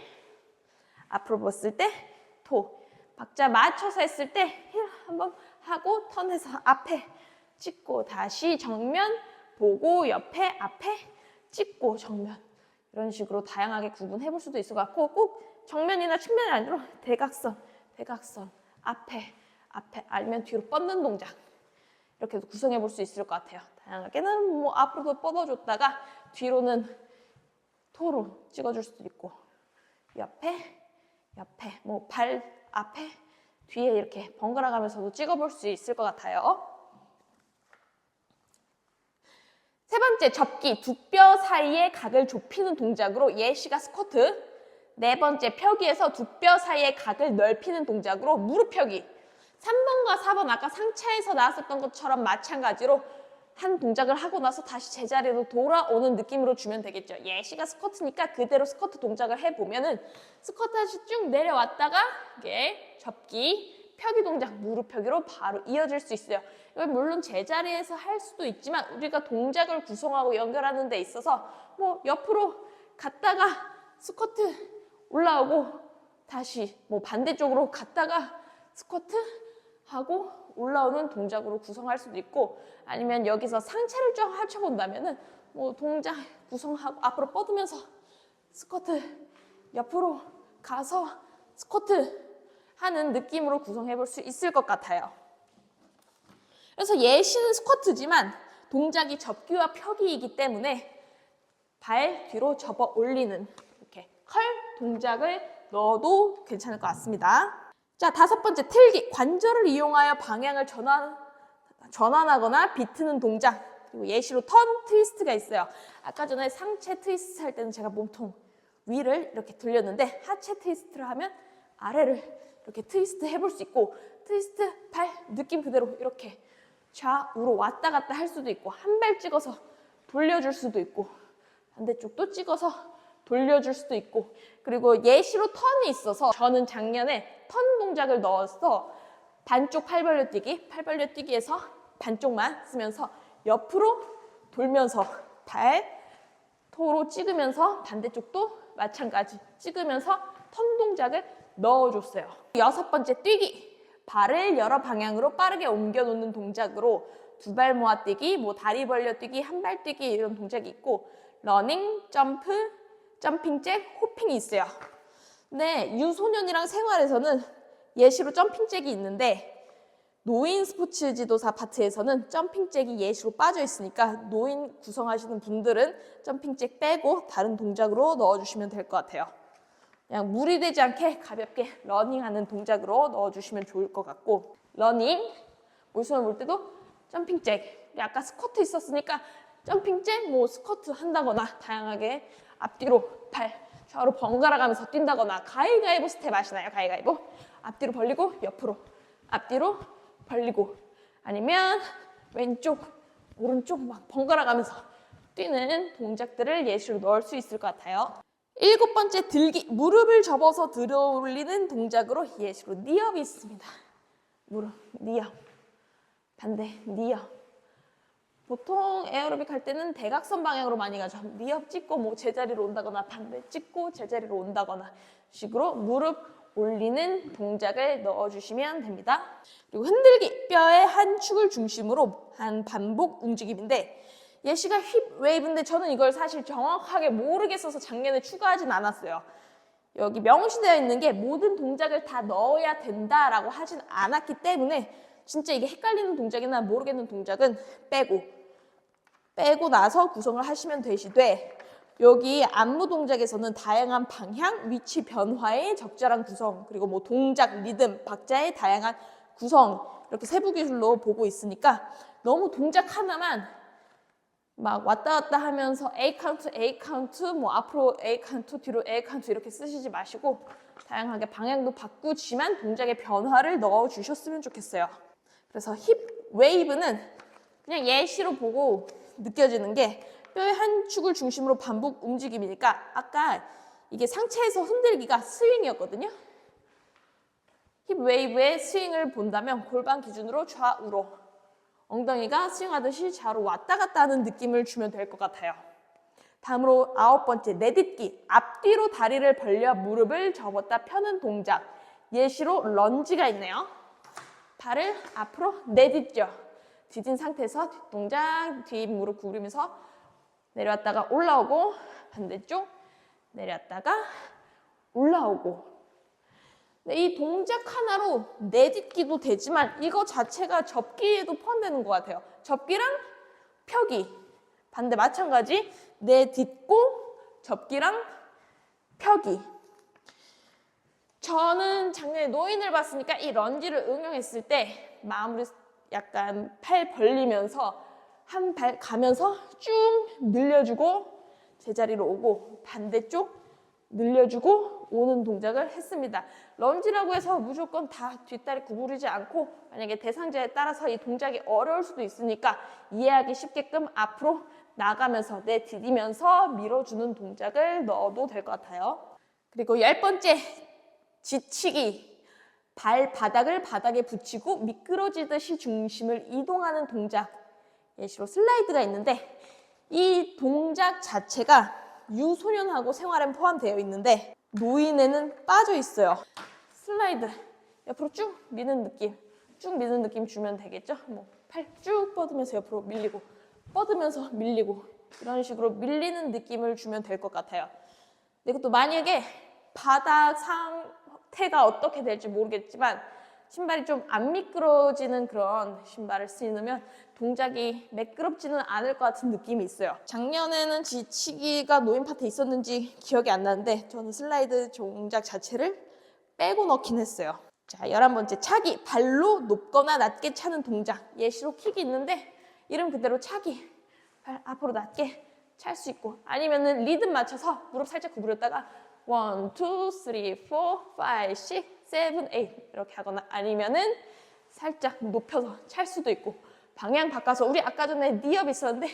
앞으로 봤을 때 토, 박자 맞춰서 했을 때 힐 한번 하고 턴해서 앞에 찍고 다시 정면 보고 옆에 앞에 찍고 정면 이런 식으로 다양하게 구분해 볼 수도 있을 것 같고 꼭 정면이나 측면이 아니라 대각선 앞에, 아니면 뒤로 뻗는 동작. 이렇게도 구성해 볼 수 있을 것 같아요. 다양하게는 뭐 앞으로도 뻗어줬다가 뒤로는 토로 찍어줄 수도 있고, 옆에, 뭐 발 앞에, 뒤에 이렇게 번갈아 가면서도 찍어볼 수 있을 것 같아요. 세 번째, 접기, 두 뼈 사이의 각을 좁히는 동작으로 예시가 스쿼트. 네 번째, 펴기에서 두 뼈 사이의 각을 넓히는 동작으로 무릎 펴기. 3번과 4번 아까 상체에서 나왔었던 것처럼 마찬가지로 한 동작을 하고 나서 다시 제자리로 돌아오는 느낌으로 주면 되겠죠. 예시가 스쿼트니까 그대로 스쿼트 동작을 해보면은 스쿼트 다시 쭉 내려왔다가 이게 접기, 펴기 동작, 무릎 펴기로 바로 이어질 수 있어요. 이건 물론 제자리에서 할 수도 있지만 우리가 동작을 구성하고 연결하는 데 있어서 뭐 옆으로 갔다가 스쿼트 올라오고 다시 뭐 반대쪽으로 갔다가 스쿼트 하고 올라오는 동작으로 구성할 수도 있고, 아니면 여기서 상체를 쫙 합쳐본다면은 뭐 동작 구성하고 앞으로 뻗으면서 스쿼트, 옆으로 가서 스쿼트 하는 느낌으로 구성해 볼 수 있을 것 같아요. 그래서 예시는 스쿼트지만 동작이 접기와 펴기이기 때문에 발 뒤로 접어 올리는 이렇게 컬 동작을 넣어도 괜찮을 것 같습니다. 자, 다섯 번째, 틀기. 관절을 이용하여 방향을 전환하거나 비트는 동작. 그리고 예시로 턴 트위스트가 있어요. 아까 전에 상체 트위스트 할 때는 제가 몸통 위를 이렇게 돌렸는데 하체 트위스트를 하면 아래를 이렇게 트위스트 해볼 수 있고, 트위스트 발 느낌 그대로 이렇게 좌우로 왔다 갔다 할 수도 있고, 한 발 찍어서 돌려줄 수도 있고, 반대쪽도 찍어서 돌려줄 수도 있고, 그리고 예시로 턴이 있어서 저는 작년에 턴 동작을 넣어서 반쪽 팔 벌려 뛰기, 팔 벌려 뛰기에서 반쪽만 쓰면서 옆으로 돌면서 발 토로 찍으면서 반대쪽도 마찬가지 찍으면서 턴 동작을 넣어줬어요. 여섯 번째, 뛰기. 발을 여러 방향으로 빠르게 옮겨 놓는 동작으로 두 발 모아 뛰기, 뭐 다리 벌려 뛰기, 한 발 뛰기 이런 동작이 있고, 러닝, 점프, 점핑 잭, 호핑이 있어요. 근데 유소년이랑 생활에서는 예시로 점핑 잭이 있는데 노인 스포츠 지도사 파트에서는 점핑 잭이 예시로 빠져 있으니까 노인 구성하시는 분들은 점핑 잭 빼고 다른 동작으로 넣어주시면 될 것 같아요. 그냥 무리되지 않게 가볍게 러닝하는 동작으로 넣어주시면 좋을 것 같고, 러닝, 물수을 물 때도 점핑 잭, 아까 스쿼트 있었으니까 점핑 잭, 뭐 스쿼트 한다거나 다양하게 앞뒤로 발 좌우로 번갈아 가면서 뛴다거나, 가위가위보 스텝 아시나요? 가위가위보. 앞뒤로 벌리고 옆으로, 앞뒤로 벌리고, 아니면 왼쪽, 오른쪽 막 번갈아 가면서 뛰는 동작들을 예시로 넣을 수 있을 것 같아요. 일곱 번째, 들기. 무릎을 접어서 들어 올리는 동작으로 예시로 니업이 있습니다. 무릎, 니업. 반대, 니업. 보통 에어로빅 할 때는 대각선 방향으로 많이 가죠. 니업 찍고 뭐 제자리로 온다거나 반대 찍고 제자리로 온다거나 식으로 무릎 올리는 동작을 넣어주시면 됩니다. 그리고 흔들기. 뼈의 한 축을 중심으로 한 반복 움직임인데 예시가 힙 웨이브인데 저는 이걸 사실 정확하게 모르겠어서 작년에 추가하진 않았어요. 여기 명시되어 있는 게 모든 동작을 다 넣어야 된다라고 하진 않았기 때문에 진짜 이게 헷갈리는 동작이나 모르겠는 동작은 빼고 나서 구성을 하시면 되시되, 여기 안무 동작에서는 다양한 방향, 위치 변화의 적절한 구성, 그리고 뭐 동작, 리듬, 박자의 다양한 구성, 이렇게 세부 기술로 보고 있으니까 너무 동작 하나만 막 왔다 갔다 하면서 A 카운트, 뭐 앞으로 A 카운트, 뒤로 A 카운트 이렇게 쓰시지 마시고 다양하게 방향도 바꾸지만 동작의 변화를 넣어주셨으면 좋겠어요. 그래서 힙 웨이브는 그냥 예시로 보고 느껴지는 게 뼈의 한 축을 중심으로 반복 움직임이니까 아까 이게 상체에서 흔들기가 스윙이었거든요. 힙 웨이브의 스윙을 본다면 골반 기준으로 좌우로 엉덩이가 스윙하듯이 좌우로 왔다 갔다 하는 느낌을 주면 될 것 같아요. 다음으로 아홉 번째, 내딛기. 앞뒤로 다리를 벌려 무릎을 접었다 펴는 동작. 예시로 런지가 있네요. 발을 앞으로 내딛죠. 디딘 상태에서 뒷동작, 뒷무릎 구부리면서 내려왔다가 올라오고, 반대쪽 내려왔다가 올라오고, 네, 이 동작 하나로 내딛기도 되지만 이거 자체가 접기에도 포함되는 것 같아요. 접기랑 펴기. 반대 마찬가지. 내딛고 접기랑 펴기. 저는 작년에 노인을 봤으니까 이 런지를 응용했을 때 마무리 약간 팔 벌리면서 한 발 가면서 쭉 늘려주고 제자리로 오고 반대쪽 늘려주고 오는 동작을 했습니다. 런지라고 해서 무조건 다 뒷다리 구부리지 않고 만약에 대상자에 따라서 이 동작이 어려울 수도 있으니까 이해하기 쉽게끔 앞으로 나가면서 내디디면서 밀어주는 동작을 넣어도 될 것 같아요. 그리고 10번째, 지치기. 발바닥을 바닥에 붙이고 미끄러지듯이 중심을 이동하는 동작. 예시로 슬라이드가 있는데 이 동작 자체가 유소년하고 생활엔 포함되어 있는데 노인에는 빠져 있어요. 슬라이드 옆으로 쭉 미는 느낌, 쭉 미는 느낌 주면 되겠죠? 뭐 팔 쭉 뻗으면서 옆으로 밀리고 뻗으면서 밀리고 이런 식으로 밀리는 느낌을 주면 될 것 같아요. 근데 이것도 만약에 바닥 상태가 어떻게 될지 모르겠지만 신발이 좀 안 미끄러지는 그런 신발을 신으면 동작이 매끄럽지는 않을 것 같은 느낌이 있어요. 작년에는 지치기가 노인 파트에 있었는지 기억이 안 나는데 저는 슬라이드 동작 자체를 빼고 넣긴 했어요. 자, 11번째, 차기. 발로 높거나 낮게 차는 동작. 예시로 킥이 있는데 이름 그대로 차기. 발 앞으로 낮게 찰 수 있고 아니면은 리듬 맞춰서 무릎 살짝 구부렸다가 1, 2, 3, 4, 5, 6, 7, 8 이렇게 하거나 아니면은 살짝 높여서 찰 수도 있고 방향 바꿔서 우리 아까 전에 니업 있었는데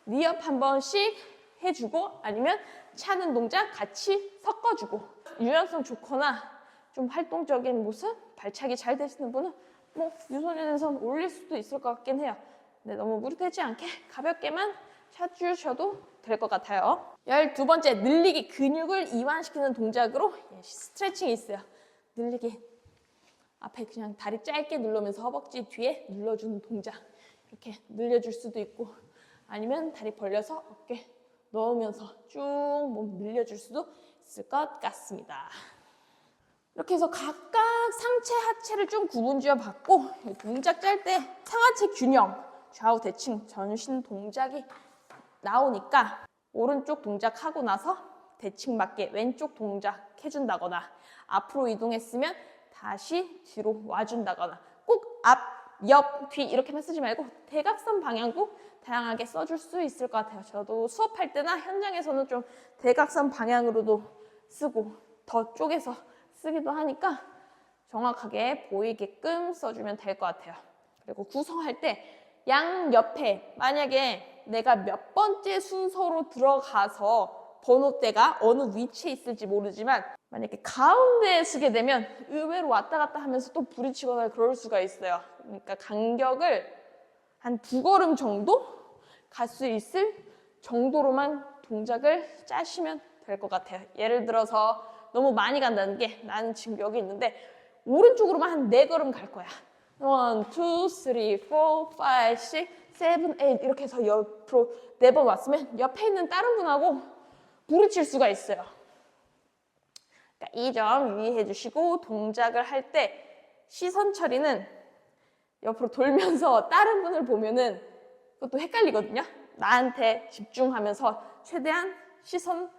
니업 한 번씩 해주고 아니면 차는 동작 같이 섞어주고 유연성 좋거나 좀 활동적인 모습 발차기 잘 되시는 분은 뭐 유소년에선 올릴 수도 있을 것 같긴 해요. 근데 너무 무리되지 않게 가볍게만 쳐주셔도 될 것 같아요. 12번째, 늘리기. 근육을 이완시키는 동작으로 스트레칭이 있어요. 늘리기. 앞에 그냥 다리 짧게 누르면서 허벅지 뒤에 눌러주는 동작. 이렇게 늘려줄 수도 있고 아니면 다리 벌려서 어깨 넣으면서 쭉 몸 늘려줄 수도 있을 것 같습니다. 이렇게 해서 각각 상체, 하체를 좀 구분지어 봤고 동작 짤 때 상하체 균형, 좌우 대칭, 전신 동작이 나오니까 오른쪽 동작하고 나서 대칭 맞게 왼쪽 동작 해준다거나 앞으로 이동했으면 다시 뒤로 와준다거나 꼭 앞, 옆, 뒤 이렇게만 쓰지 말고 대각선 방향도 다양하게 써줄 수 있을 것 같아요. 저도 수업할 때나 현장에서는 좀 대각선 방향으로도 쓰고 더 쪼개서 쓰기도 하니까 정확하게 보이게끔 써주면 될 것 같아요. 그리고 구성할 때 양옆에 만약에 내가 몇 번째 순서로 들어가서 번호대가 어느 위치에 있을지 모르지만 만약에 가운데에 쓰게 되면 의외로 왔다 갔다 하면서 또 부딪히거나 그럴 수가 있어요. 그러니까 간격을 한 2걸음 정도 갈 수 있을 정도로만 동작을 짜시면 될 것 같아요. 예를 들어서 너무 많이 간다는 게 나는 지금 여기 있는데 오른쪽으로만 한 4걸음 갈 거야. 1, 2, 3, 4, 5, 6, 7, 8 이렇게 해서 옆으로 4번 왔으면 옆에 있는 다른 분하고 부딪힐 수가 있어요. 그러니까 이 점 유의해 주시고 동작을 할 때 시선 처리는 옆으로 돌면서 다른 분을 보면은 그것도 헷갈리거든요. 나한테 집중하면서 최대한 시선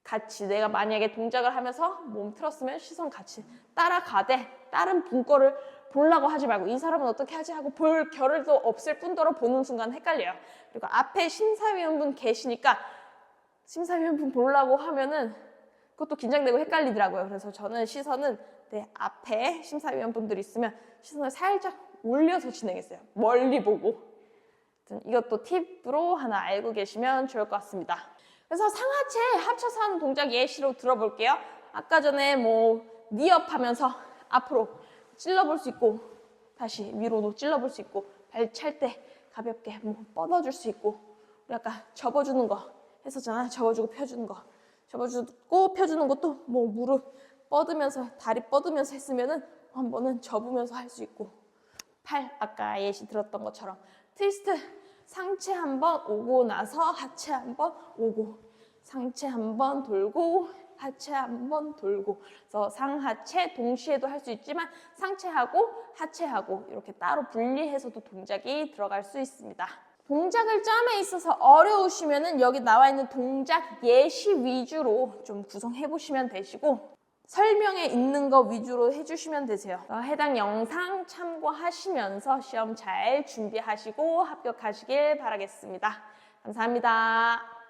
같이 내가 만약에 동작을 하면서 몸 틀었으면 시선 같이 따라가되 다른 분 거를 보려고 하지 말고 이 사람은 어떻게 하지 하고 볼 겨를도 없을 뿐더러 보는 순간 헷갈려요. 그리고 앞에 심사위원분 계시니까 심사위원분 보려고 하면은 그것도 긴장되고 헷갈리더라고요. 그래서 저는 시선은 내 앞에 심사위원분들이 있으면 시선을 살짝 올려서 진행했어요. 멀리 보고. 이것도 팁으로 하나 알고 계시면 좋을 것 같습니다. 그래서 상하체 합쳐서 하는 동작 예시로 들어볼게요. 아까 전에 뭐 니업 하면서 앞으로 찔러볼 수 있고 다시 위로도 찔러볼 수 있고 발 찰 때 가볍게 뭐 뻗어줄 수 있고 우리 아까 접어주는 거 했었잖아요. 접어주고 펴주는 거. 접어주고 펴주는 것도 뭐 무릎 뻗으면서 다리 뻗으면서 했으면은 한 번은 접으면서 할 수 있고 팔 아까 예시 들었던 것처럼 트위스트 상체 한 번 오고 나서 하체 한 번 오고 상체 한 번 돌고 하체 한번 돌고. 그래서 상하체 동시에도 할 수 있지만 상체하고 하체하고 이렇게 따로 분리해서도 동작이 들어갈 수 있습니다. 동작을 짬에 있어서 어려우시면은 여기 나와 있는 동작 예시 위주로 좀 구성해 보시면 되시고, 설명에 있는 거 위주로 해주시면 되세요. 해당 영상 참고하시면서 시험 잘 준비하시고 합격하시길 바라겠습니다. 감사합니다.